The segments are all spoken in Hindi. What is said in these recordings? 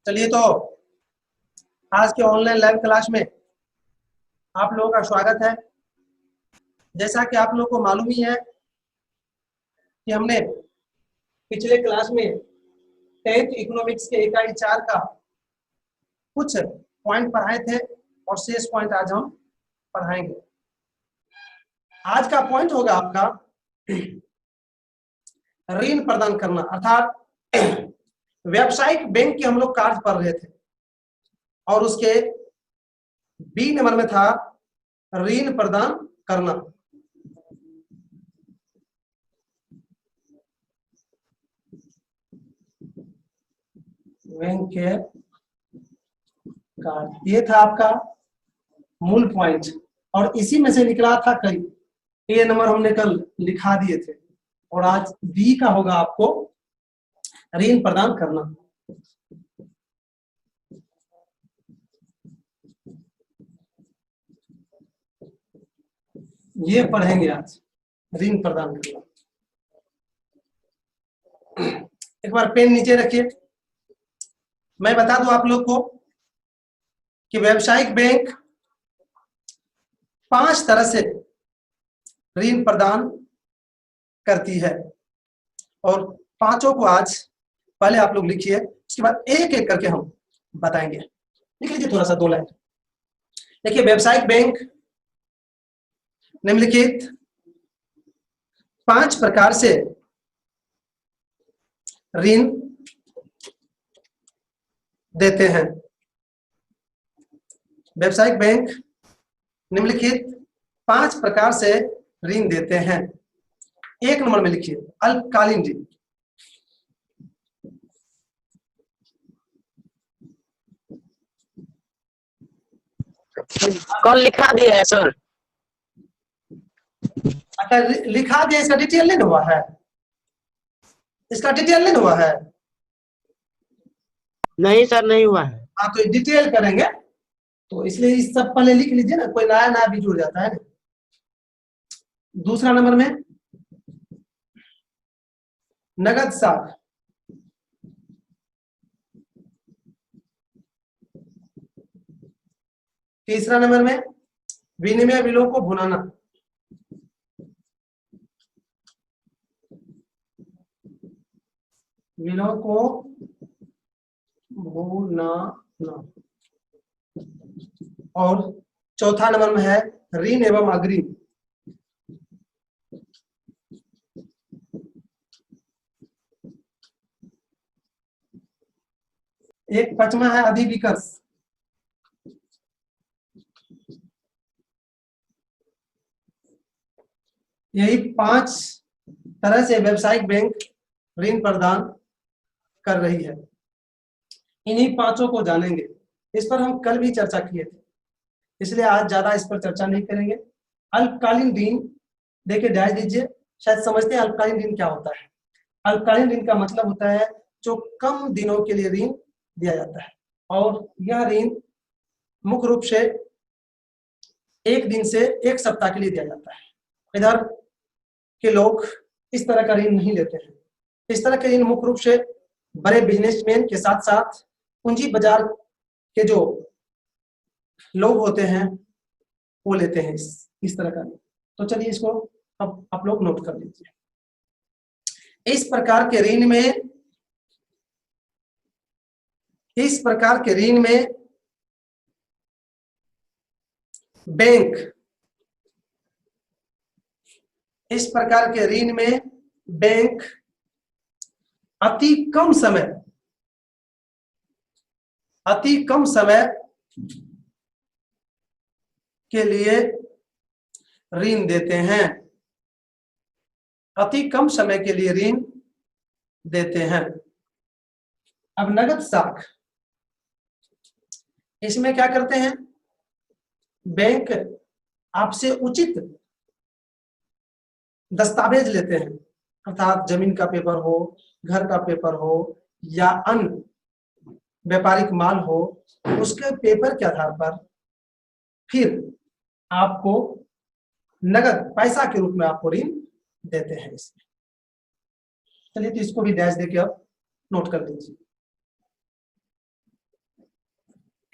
चलिए तो आज के ऑनलाइन लाइव क्लास में आप लोगों का स्वागत है। जैसा कि आप लोगों को मालूम ही है कि हमने पिछले क्लास में 10th इकोनॉमिक्स के इकाई 4 का कुछ पॉइंट पढ़ाए थे और शेष पॉइंट आज हम पढ़ाएंगे। आज का पॉइंट होगा आपका ऋण प्रदान करना, अर्थात व्यावसायिक बैंक के हम लोग कार्य पढ़ रहे थे और उसके बी नंबर में था ऋण प्रदान करना। बैंक के कार्य, ये था आपका मूल पॉइंट और इसी में से निकला था कई। ए नंबर हमने कल लिखा दिए थे और आज बी का होगा आपको ऋण प्रदान करना। ये पढ़ेंगे आज, ऋण प्रदान करना। एक बार पेन नीचे रखिए। मैं बता दूं आप लोग को कि व्यावसायिक बैंक 5 तरह से ऋण प्रदान करती है और पांचों को आज पहले आप लोग लिखिए, उसके बाद एक एक करके हम बताएंगे। लिख लीजिए थोड़ा सा 2 लाइन। देखिए, व्यावसायिक बैंक निम्नलिखित 5 प्रकार से ऋण देते हैं। व्यावसायिक बैंक निम्नलिखित 5 प्रकार से ऋण देते हैं। 1 नंबर में लिखिए अल्पकालीन ऋण। कल लिखा दिया है सर। अच्छा, लिखा दिया, इसका डिटेल नहीं हुआ है? इसका डिटेल नहीं हुआ है? नहीं सर, नहीं हुआ है। हाँ, तो डिटेल करेंगे तो इसलिए इस सब पहले लिख लीजिए ना, कोई नया नया भी जुड़ जाता है ना। 2 नंबर में नगद साख। 3 नंबर में विनिमय बिलों को भुनाना। 'बिलों को भुनाना'। और 4 नंबर में है ऋण एवं अग्रिम। एक 5वां है अधिविकर्ष। यही 5 तरह से व्यावसायिक बैंक ऋण प्रदान कर रही है। इन्हीं 5 को जानेंगे। इस पर हम कल भी चर्चा किए थे, इसलिए आज ज्यादा इस पर चर्चा नहीं करेंगे। अल्पकालीन ऋण, देखिए डायज दीजिए, शायद समझते हैं अल्पकालीन ऋण क्या होता है। अल्पकालीन ऋण का मतलब होता है जो कम दिनों के लिए ऋण दिया जाता है और यह ऋण मुख्य रूप से 1 दिन से 1 सप्ताह के लिए दिया जाता है। इधर के लोग इस तरह का ऋण नहीं लेते हैं। इस तरह के ऋण मुख्य रूप से बड़े बिजनेसमैन के साथ साथ पूंजी बाजार के जो लोग होते हैं वो लेते हैं इस तरह का। तो चलिए इसको अब आप लोग नोट कर लीजिए। इस प्रकार के ऋण में बैंक अति कम समय के लिए ऋण देते हैं। अति कम समय के लिए ऋण देते हैं। अब नगद साख, इसमें क्या करते हैं? बैंक आपसे उचित दस्तावेज लेते हैं, अर्थात जमीन का पेपर हो, घर का पेपर हो या अन्य व्यापारिक माल हो, उसके पेपर के आधार पर फिर आपको नगद पैसा के रूप में आपको ऋण देते हैं। इसमें चलिए तो इसको भी डैश देके अब नोट कर लीजिए।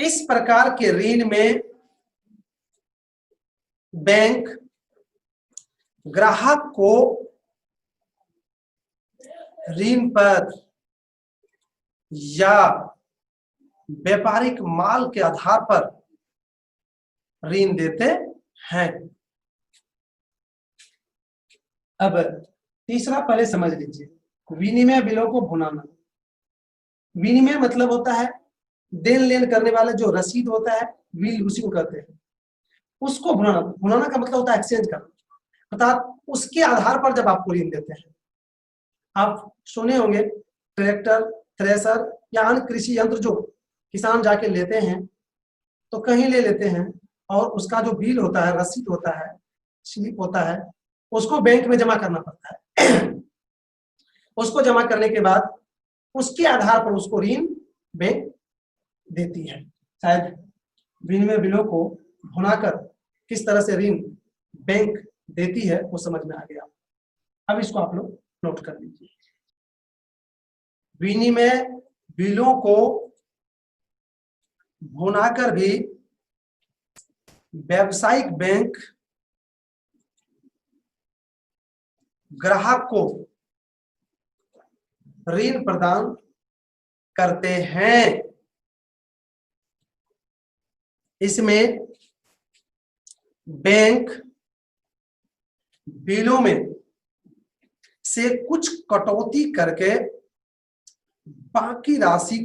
इस प्रकार के ऋण में बैंक ग्राहक को ऋण पर या व्यापारिक माल के आधार पर ऋण देते हैं। अब तीसरा पहले समझ लीजिए, विनिमय बिलों को भुनाना। विनिमय मतलब होता है देन लेन करने वाला जो रसीद होता है, बिल उसी को कहते हैं, उसको भुनाना। भुनाना का मतलब होता है एक्सचेंज करना, अर्थात उसके आधार पर जब आपको ऋण देते हैं। आप सुने होंगे ट्रैक्टर, थ्रेसर या अन्य कृषि यंत्र जो किसान जाके लेते हैं, तो कहीं ले लेते हैं और उसका जो बिल होता है, रसीद होता है, स्लिप होता है, उसको बैंक में जमा करना पड़ता है। उसको जमा करने के बाद उसके आधार पर उसको ऋण बैंक देती है। शायद विनिमय बिलों को भुनाकर किस तरह से ऋण बैंक देती है वो समझ में आ गया। अब इसको आप लोग नोट कर लीजिए। विनिमय बिलों को भुनाकर भी व्यावसायिक बैंक ग्राहक को ऋण प्रदान करते हैं। इसमें बैंक बिलों में से कुछ कटौती करके बाकी राशि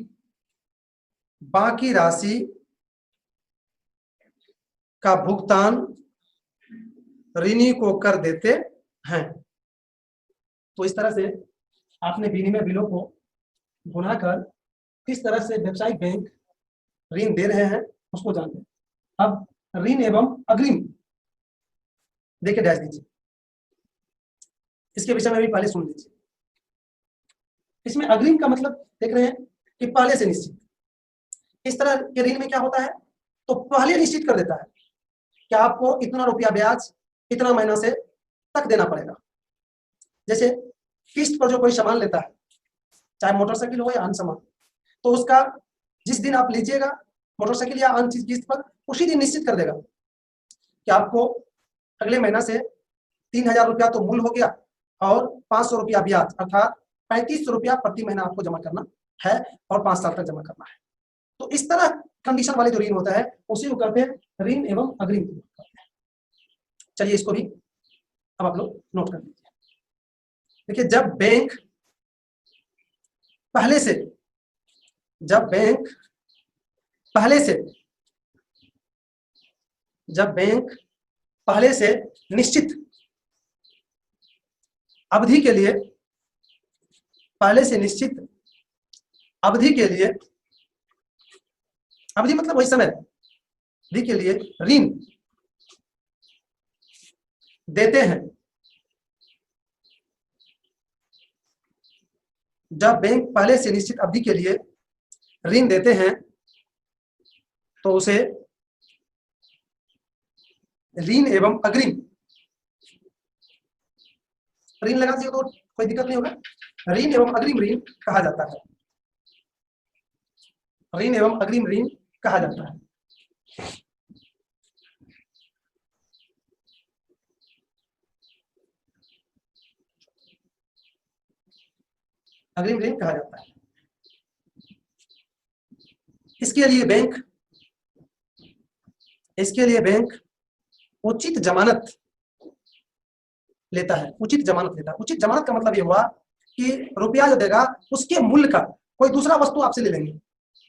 का भुगतान ऋणी को कर देते हैं। तो इस तरह से आपने विनिमय बिलों को भुनाकर किस तरह से व्यावसायिक बैंक ऋण दे रहे हैं उसको जानते हैं। अब ऋण एवं अग्रिम देखिए, डैश दीजिए, इसके विषय में भी पहले सुन लीजिए। इसमें अग्रिम का मतलब देख रहे हैं कि पहले से निश्चित। इस तरह के ऋण में क्या होता है, तो पहले निश्चित कर देता है कि आपको इतना रुपया ब्याज इतना महीना से तक देना पड़ेगा। जैसे किस्त पर जो कोई सामान लेता है, चाहे मोटरसाइकिल हो या अन्य सामान, तो उसका जिस दिन आप लीजिएगा मोटरसाइकिल या अन्य चीज किस्त पर, उसी दिन निश्चित कर देगा कि आपको अगले महीना से 3000 रुपया तो मूल हो गया और 500 रुपया ब्याज, अर्थात 3500 रुपया प्रति महीना आपको जमा करना है और 5 साल तक जमा करना है। तो इस तरह कंडीशन वाले जो ऋण होता है उसी को कहते हैं ऋण एवं अग्रिम। चलिए इसको भी अब आप लोग नोट कर लीजिए। देखिए, जब बैंक पहले से निश्चित अवधि के लिए अवधि मतलब वही समय अवधि के लिए ऋण देते हैं। जब बैंक पहले से निश्चित अवधि के लिए ऋण देते हैं तो उसे ऋण एवं अग्रिम, ऋण लगा दीजिए तो कोई दिक्कत नहीं होगा, ऋण एवं अग्रिम ऋण कहा जाता है। ऋण एवं अग्रिम ऋण कहा जाता है। अग्रिम ऋण कहा जाता है। इसके लिए बैंक उचित जमानत लेता है। उचित जमानत का मतलब ये हुआ कि रुपया जो देगा उसके मूल्य का कोई दूसरा वस्तु आपसे ले लेंगे,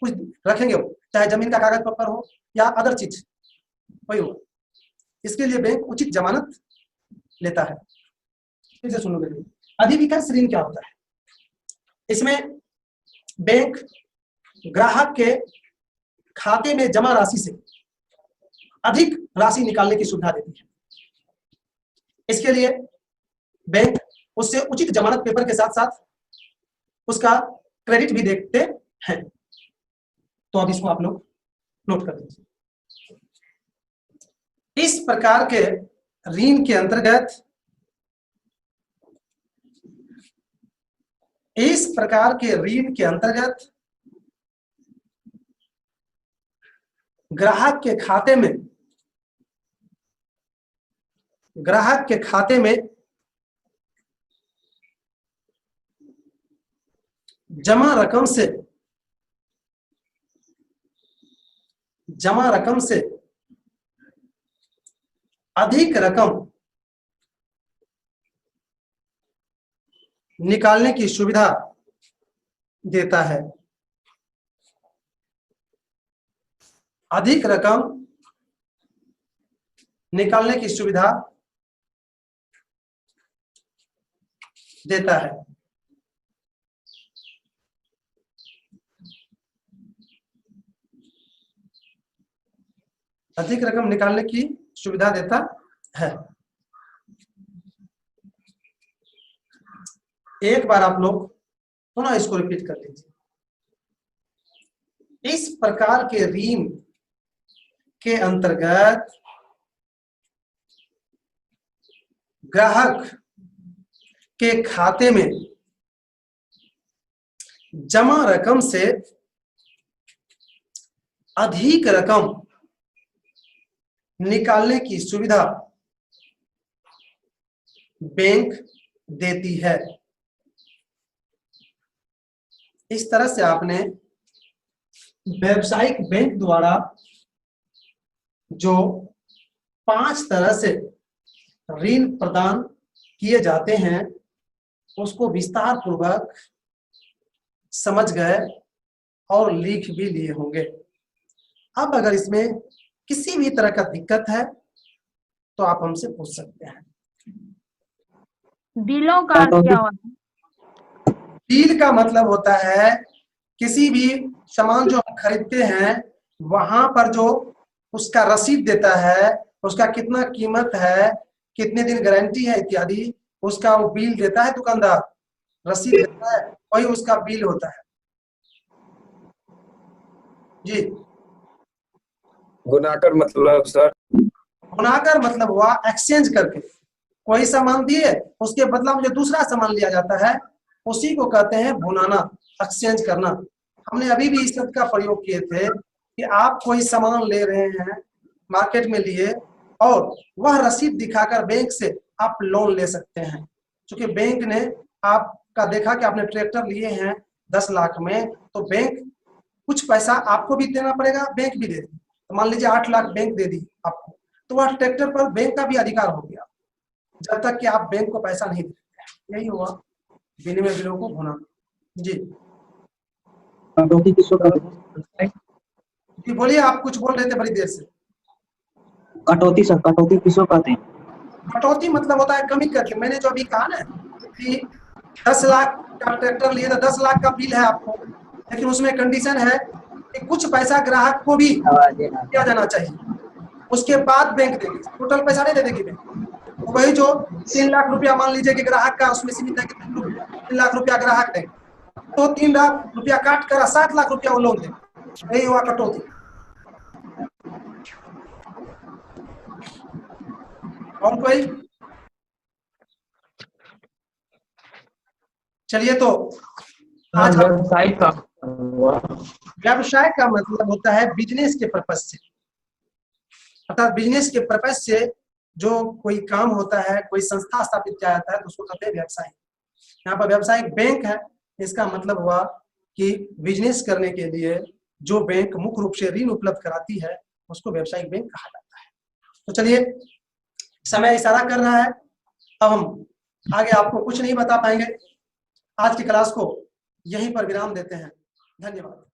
कुछ रखेंगे, वो चाहे जमीन का कागज पत्तर हो या अदर चीज वही हो। इसके लिए बैंक उचित जमानत लेता है। फिर से सुन लो मेरी, अधिविकास ऋण क्या होता है? इसमें बैंक ग्राहक के खाते में जमा राशि से अधिक राशि निकालने की सुविधा देती है। इसके लिए बैंक उससे उचित जमानत पेपर के साथ साथ उसका क्रेडिट भी देखते हैं। तो अब इसको आप लोग नोट कर लीजिए। इस प्रकार के ऋण के अंतर्गत ग्राहक के खाते में जमा रकम से अधिक रकम निकालने की सुविधा देता है। अधिक रकम निकालने की सुविधा देता है। अधिक रकम निकालने की सुविधा देता है। एक बार आप लोग पुनः इसको रिपीट कर लीजिए। इस प्रकार के ऋण के अंतर्गत ग्राहक के खाते में जमा रकम से अधिक रकम निकालने की सुविधा बैंक देती है। इस तरह से आपने व्यावसायिक बैंक द्वारा जो 5 तरह से ऋण प्रदान किए जाते हैं उसको विस्तार पूर्वक समझ गए और लिख भी लिए होंगे। अब अगर इसमें किसी भी तरह का दिक्कत है तो आप हमसे पूछ सकते हैं। बिलों का अर्थ क्या होता है? बिल का मतलब होता है किसी भी सामान जो हम खरीदते हैं वहां पर जो उसका रसीद देता है, उसका कितना कीमत है, कितने दिन गारंटी है इत्यादि, उसका वो बिल देता है दुकानदार, रसीद देता है, वही उसका बिल होता है। जी गुनाकर मतलब सर? गुनाकर मतलब हुआ एक्सचेंज करके, कोई सामान दिए उसके बदला में जो दूसरा सामान लिया जाता है उसी को कहते हैं भुनाना, एक्सचेंज करना। हमने अभी भी इस शब्द का प्रयोग किए थे कि आप कोई सामान ले रहे हैं, मार्केट में लिए, और वह रसीद दिखाकर बैंक से आप लोन ले सकते हैं। क्योंकि बैंक ने आपका देखा कि आपने ट्रैक्टर लिए हैं 10 लाख में, तो बैंक कुछ पैसा आपको भी देना पड़ेगा, बैंक भी दे दी। तो मान लीजिए 8 लाख बैंक दे दी आपको, तो वह ट्रैक्टर पर बैंक का भी अधिकार हो गया जब तक कि आप बैंक को पैसा नहीं देते। यही हुआ विनिमय बिलों को भुनाना। जी कटौती किसको कहते हैं? जी बोलिए, आप कुछ बोल रहे थे बड़ी देर से। कटौती सर, कटौती किसको कहते हैं? कटौती मतलब होता है कमी करके। मैंने जो अभी कहा ना कि 10 लाख का ट्रैक्टर लिए तो 10 लाख का बिल है आपको, लेकिन उसमें कंडीशन है कि कुछ पैसा ग्राहक को भी दिया जाना चाहिए, उसके बाद बैंक देगी, टोटल पैसा नहीं दे देगी बैंक। वही जो 3 लाख रुपया मान लीजिए कि ग्राहक का उसमें सीमित है कि 3 लाख रुपया ग्राहक देंगे, तो 3 लाख रुपया काट कर 7 लाख रुपया वो लोन देंगे। यही हुआ कटौती। और कोई? चलिए, तो आज व्यवसाय का व्यवसाय का मतलब होता है बिजनेस के पर्पज से, अर्थात बिजनेस के पर्पज से जो कोई काम होता है, कोई संस्था स्थापित किया जाता है तो उसको कहते हैं व्यवसाय। यहाँ पर व्यवसायिक बैंक है, इसका मतलब हुआ कि बिजनेस करने के लिए जो बैंक मुख्य रूप से ऋण उपलब्ध कराती है उसको व्यवसायिक बैंक कहा जाता है। तो चलिए, समय इशारा कर रहा है, अब हम आगे आपको कुछ नहीं बता पाएंगे। आज की क्लास को यहीं पर विराम देते हैं। धन्यवाद।